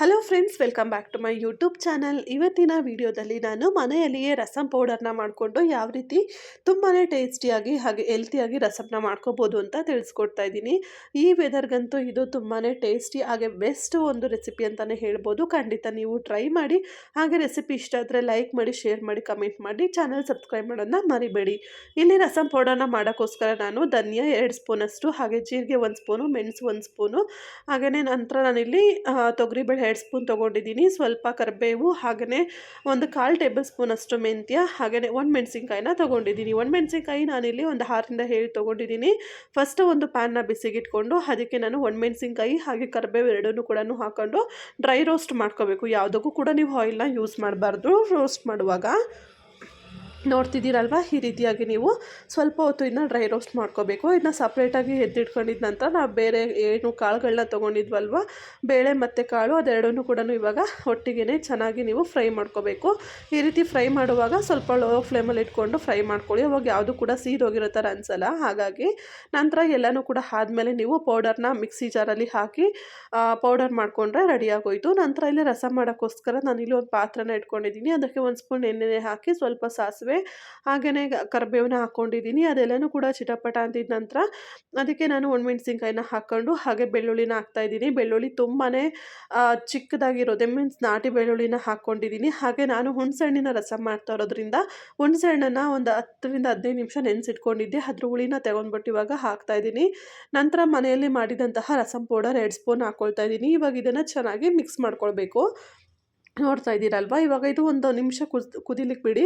Hello friends, welcome back to my YouTube channel. ಇವತ್ತಿನ ವಿಡಿಯೋದಲ್ಲಿ ನಾನು ಮನೆಯಲ್ಲಿಯೇ ರಸಂ ಪೌಡರ್ನ ಮಾಡಿಕೊಂಡು ಯಾವ ರೀತಿ ತುಂಬಾ ಟೇಸ್ಟಿಯಾಗಿ ಹಾಗೆ ಹೆಲ್ತಿಯಾಗಿ ರಸಂನ ಮಾಡ್ಕೋಬೋದು ಅಂತ ತಿಳಿಸ್ಕೊಡ್ತಾ ಇದ್ದೀನಿ. ಈ ವೆದರ್ಗಂತೂ ಇದು ತುಂಬಾ ಟೇಸ್ಟಿ ಹಾಗೆ ಬೆಸ್ಟ್ ಒಂದು ರೆಸಿಪಿ ಅಂತಲೇ ಹೇಳ್ಬೋದು. ಖಂಡಿತ ನೀವು ಟ್ರೈ ಮಾಡಿ. ಹಾಗೆ ರೆಸಿಪಿ ಇಷ್ಟ ಆದರೆ ಲೈಕ್ ಮಾಡಿ, ಶೇರ್ ಮಾಡಿ, ಕಮೆಂಟ್ ಮಾಡಿ, ಚಾನಲ್ ಸಬ್ಸ್ಕ್ರೈಬ್ ಮಾಡೋದನ್ನ ಮರಿಬೇಡಿ. ಇಲ್ಲಿ ರಸಂ ಪೌಡರ್ನ ಮಾಡೋಕ್ಕೋಸ್ಕರ ನಾನು ಧನಿಯಾ 2 ಸ್ಪೂನಷ್ಟು, ಹಾಗೆ ಜೀರಿಗೆ 1 ಸ್ಪೂನು, ಮೆಣಸು 1 ಸ್ಪೂನು, ಹಾಗೆಯೇ ನಂತರ ನಾನಿಲ್ಲಿ ತೊಗರಿಬೇಳೆ 2 ಸ್ಪೂನ್ ತೊಗೊಂಡಿದ್ದೀನಿ. ಸ್ವಲ್ಪ ಕರಿಬೇವು, ಹಾಗೆಯೇ ಒಂದು 1/4 ಟೇಬಲ್ ಸ್ಪೂನಷ್ಟು ಮೆಂತ್ಯ, ಹಾಗೆಯೇ 1 ಮೆಣಸಿನ್ಕಾಯಿನ ತೊಗೊಂಡಿದ್ದೀನಿ. 1 ಮೆಣಸಿನ್ಕಾಯಿ ನಾನಿಲ್ಲಿ ಒಂದು 6ರಿಂದ 7 ತೊಗೊಂಡಿದ್ದೀನಿ. ಫಸ್ಟ್ ಒಂದು ಪ್ಯಾನ್ನ ಬಿಸಿಗಿಟ್ಕೊಂಡು ಅದಕ್ಕೆ ನಾನು 1 ಮೆಣಸಿನ್ಕಾಯಿ ಹಾಗೆ ಕರಿಬೇವು ಎರಡನ್ನೂ ಕೂಡ ಹಾಕ್ಕೊಂಡು ಡ್ರೈ ರೋಸ್ಟ್ ಮಾಡ್ಕೋಬೇಕು. ಯಾವುದಕ್ಕೂ ಕೂಡ ನೀವು ಆಯಿಲ್ನ ಯೂಸ್ ಮಾಡಬಾರ್ದು ರೋಸ್ಟ್ ಮಾಡುವಾಗ. ನೋಡ್ತಿದ್ದೀರಲ್ವ, ಈ ರೀತಿಯಾಗಿ ನೀವು ಸ್ವಲ್ಪ ಹೊತ್ತು ಇದನ್ನ ಡ್ರೈ ರೋಸ್ಟ್ ಮಾಡ್ಕೋಬೇಕು. ಇದನ್ನ ಸಪ್ರೇಟಾಗಿ ಎತ್ತಿಟ್ಕೊಂಡಿದ್ದ ನಂತರ ನಾವು ಬೇರೆ ಏನು ಕಾಳುಗಳನ್ನ ತೊಗೊಂಡಿದ್ವಲ್ವ, ಬೇಳೆ ಮತ್ತು ಕಾಳು, ಅದೆರಡನ್ನೂ ಕೂಡ ಇವಾಗ ಒಟ್ಟಿಗೆ ಚೆನ್ನಾಗಿ ನೀವು ಫ್ರೈ ಮಾಡ್ಕೋಬೇಕು. ಈ ರೀತಿ ಫ್ರೈ ಮಾಡುವಾಗ ಸ್ವಲ್ಪ ಲೋ ಫ್ಲೇಮಲ್ಲಿ ಇಟ್ಕೊಂಡು ಫ್ರೈ ಮಾಡ್ಕೊಳ್ಳಿ. ಅವಾಗ ಯಾವುದು ಕೂಡ ಸೀದೋಗಿರೋ ಥರ ಅನಿಸಲ್ಲ. ಹಾಗಾಗಿ ನಂತರ ಎಲ್ಲನೂ ಕೂಡ ಆದಮೇಲೆ ನೀವು ಪೌಡರ್ನ ಮಿಕ್ಸಿ ಜಾರಲ್ಲಿ ಹಾಕಿ ಪೌಡರ್ ಮಾಡಿಕೊಂಡ್ರೆ ರೆಡಿಯಾಗೋಯಿತು. ನಂತರ ಇಲ್ಲಿ ರಸಂ ಮಾಡೋಕ್ಕೋಸ್ಕರ ನಾನಿಲ್ಲಿ ಒಂದು ಪಾತ್ರೆನ ಇಟ್ಕೊಂಡಿದ್ದೀನಿ. ಅದಕ್ಕೆ 1 ಸ್ಪೂನ್ ಎಣ್ಣೆ ಹಾಕಿ ಸ್ವಲ್ಪ ಸಾಸಿವೆ ಹಾಗೆಯೇ ಕರಿಬೇವನ್ನ ಹಾಕ್ಕೊಂಡಿದ್ದೀನಿ. ಅದೆಲ್ಲನೂ ಕೂಡ ಚಿಟಪಟ ಅಂತಿದ್ದ ನಂತರ ಅದಕ್ಕೆ ನಾನು 1 ಮೆಣಸಿನ್ಕಾಯಿನ ಹಾಕ್ಕೊಂಡು ಹಾಗೆ ಬೆಳ್ಳುಳ್ಳಿನ ಹಾಕ್ತಾಯಿದ್ದೀನಿ. ಬೆಳ್ಳುಳ್ಳಿ ತುಂಬಾ ಚಿಕ್ಕದಾಗಿರೋದೆ, ಮೀನ್ಸ್ ನಾಟಿ ಬೆಳ್ಳುಳ್ಳಿನ ಹಾಕ್ಕೊಂಡಿದ್ದೀನಿ. ಹಾಗೆ ನಾನು ಹುಣಸೆಹಣ್ಣಿನ ರಸಂ ಮಾಡ್ತಾ ಇರೋದ್ರಿಂದ ಹುಣಸೆಹಣ್ಣನ್ನು ಒಂದು 10ರಿಂದ 15 ನಿಮಿಷ ನೆನೆಸಿಟ್ಕೊಂಡಿದ್ದೆ. ಅದ್ರ ಹುಳಿನ ತಗೊಂಡ್ಬಿಟ್ಟು ಇವಾಗ ಹಾಕ್ತಾಯಿದ್ದೀನಿ. ನಂತರ ಮನೆಯಲ್ಲಿ ಮಾಡಿದಂತಹ ರಸಂ ಪೌಡರ್ 2 ಸ್ಪೂನ್ ಹಾಕ್ಕೊಳ್ತಾ ಇದ್ದೀನಿ. ಇವಾಗ ಇದನ್ನು ಚೆನ್ನಾಗಿ ಮಿಕ್ಸ್ ಮಾಡ್ಕೊಳ್ಬೇಕು. ನೋಡ್ತಾ ಇದ್ದೀರಲ್ವ, ಇವಾಗ ಇದು ಒಂದು ನಿಮಿಷ ಕುದಿಲಿಕ್ಕೆ ಬಿಡಿ.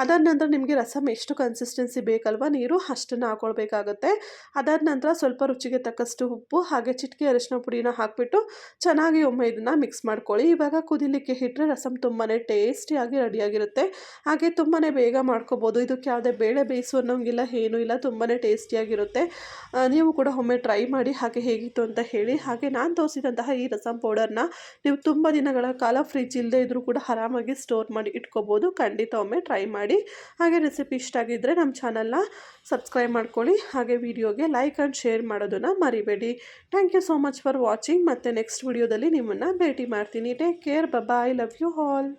ಅದಾದ ನಂತರ ನಿಮಗೆ ರಸಂ ಎಷ್ಟು ಕನ್ಸಿಸ್ಟೆನ್ಸಿ ಬೇಕಲ್ವ ನೀರು ಅಷ್ಟನ್ನು ಹಾಕ್ಕೊಳ್ಬೇಕಾಗತ್ತೆ. ಅದಾದ ನಂತರ ಸ್ವಲ್ಪ ರುಚಿಗೆ ತಕ್ಕಷ್ಟು ಉಪ್ಪು ಹಾಗೆ ಚಿಟಿಕೆ ಅರಿಶಿನ ಪುಡಿನ ಹಾಕಿಬಿಟ್ಟು ಚೆನ್ನಾಗಿ ಒಮ್ಮೆ ಇದನ್ನು ಮಿಕ್ಸ್ ಮಾಡ್ಕೊಳ್ಳಿ. ಇವಾಗ ಕುದಿಲಿಕ್ಕೆ ಇಟ್ಟರೆ ರಸಂ ತುಂಬಾ ಟೇಸ್ಟಿಯಾಗಿ ರೆಡಿಯಾಗಿರುತ್ತೆ. ಹಾಗೆ ತುಂಬಾ ಬೇಗ ಮಾಡ್ಕೋಬೋದು. ಇದಕ್ಕೆ ಯಾವುದೇ ಬೇಳೆ ಬೇಯಿಸು ಅನ್ನೋಂಗಿಲ್ಲ, ಏನೂ ಇಲ್ಲ, ತುಂಬಾ ಟೇಸ್ಟಿಯಾಗಿರುತ್ತೆ. ನೀವು ಕೂಡ ಒಮ್ಮೆ ಟ್ರೈ ಮಾಡಿ, ಹಾಗೆ ಹೇಗಿತ್ತು ಅಂತ ಹೇಳಿ. ಹಾಗೆ ನಾನು ತೋರಿಸಿದಂತಹ ಈ ರಸಂ ಪೌಡರ್ನ ನೀವು ತುಂಬ ದಿನಗಳ ಕಾಲ ಫ್ರಿಜ್ ಇಲ್ಲದೆ ಇದ್ರೂ ಕೂಡ ಆರಾಮಾಗಿ ಸ್ಟೋರ್ ಮಾಡಿ ಇಟ್ಕೋಬೋದು. ಖಂಡಿತ ಒಮ್ಮೆ ಟ್ರೈ ಮಾಡಿ. ಹಾಗೆ ರೆಸಿಪಿ ಇಷ್ಟ ಆಗಿದ್ದರೆ ನಮ್ಮ ಚಾನಲ್ನ ಸಬ್ಸ್ಕ್ರೈಬ್ ಮಾಡ್ಕೊಳ್ಳಿ. ಹಾಗೆ ವಿಡಿಯೋಗೆ ಲೈಕ್ ಆ್ಯಂಡ್ ಶೇರ್ ಮಾಡೋದನ್ನು ಮರಿಬೇಡಿ. Thank you so much for watching. ಮತ್ತು ನೆಕ್ಸ್ಟ್ ವಿಡಿಯೋದಲ್ಲಿ ನಿಮ್ಮನ್ನು ಭೇಟಿ ಮಾಡ್ತೀನಿ. Take care, bye, love you all.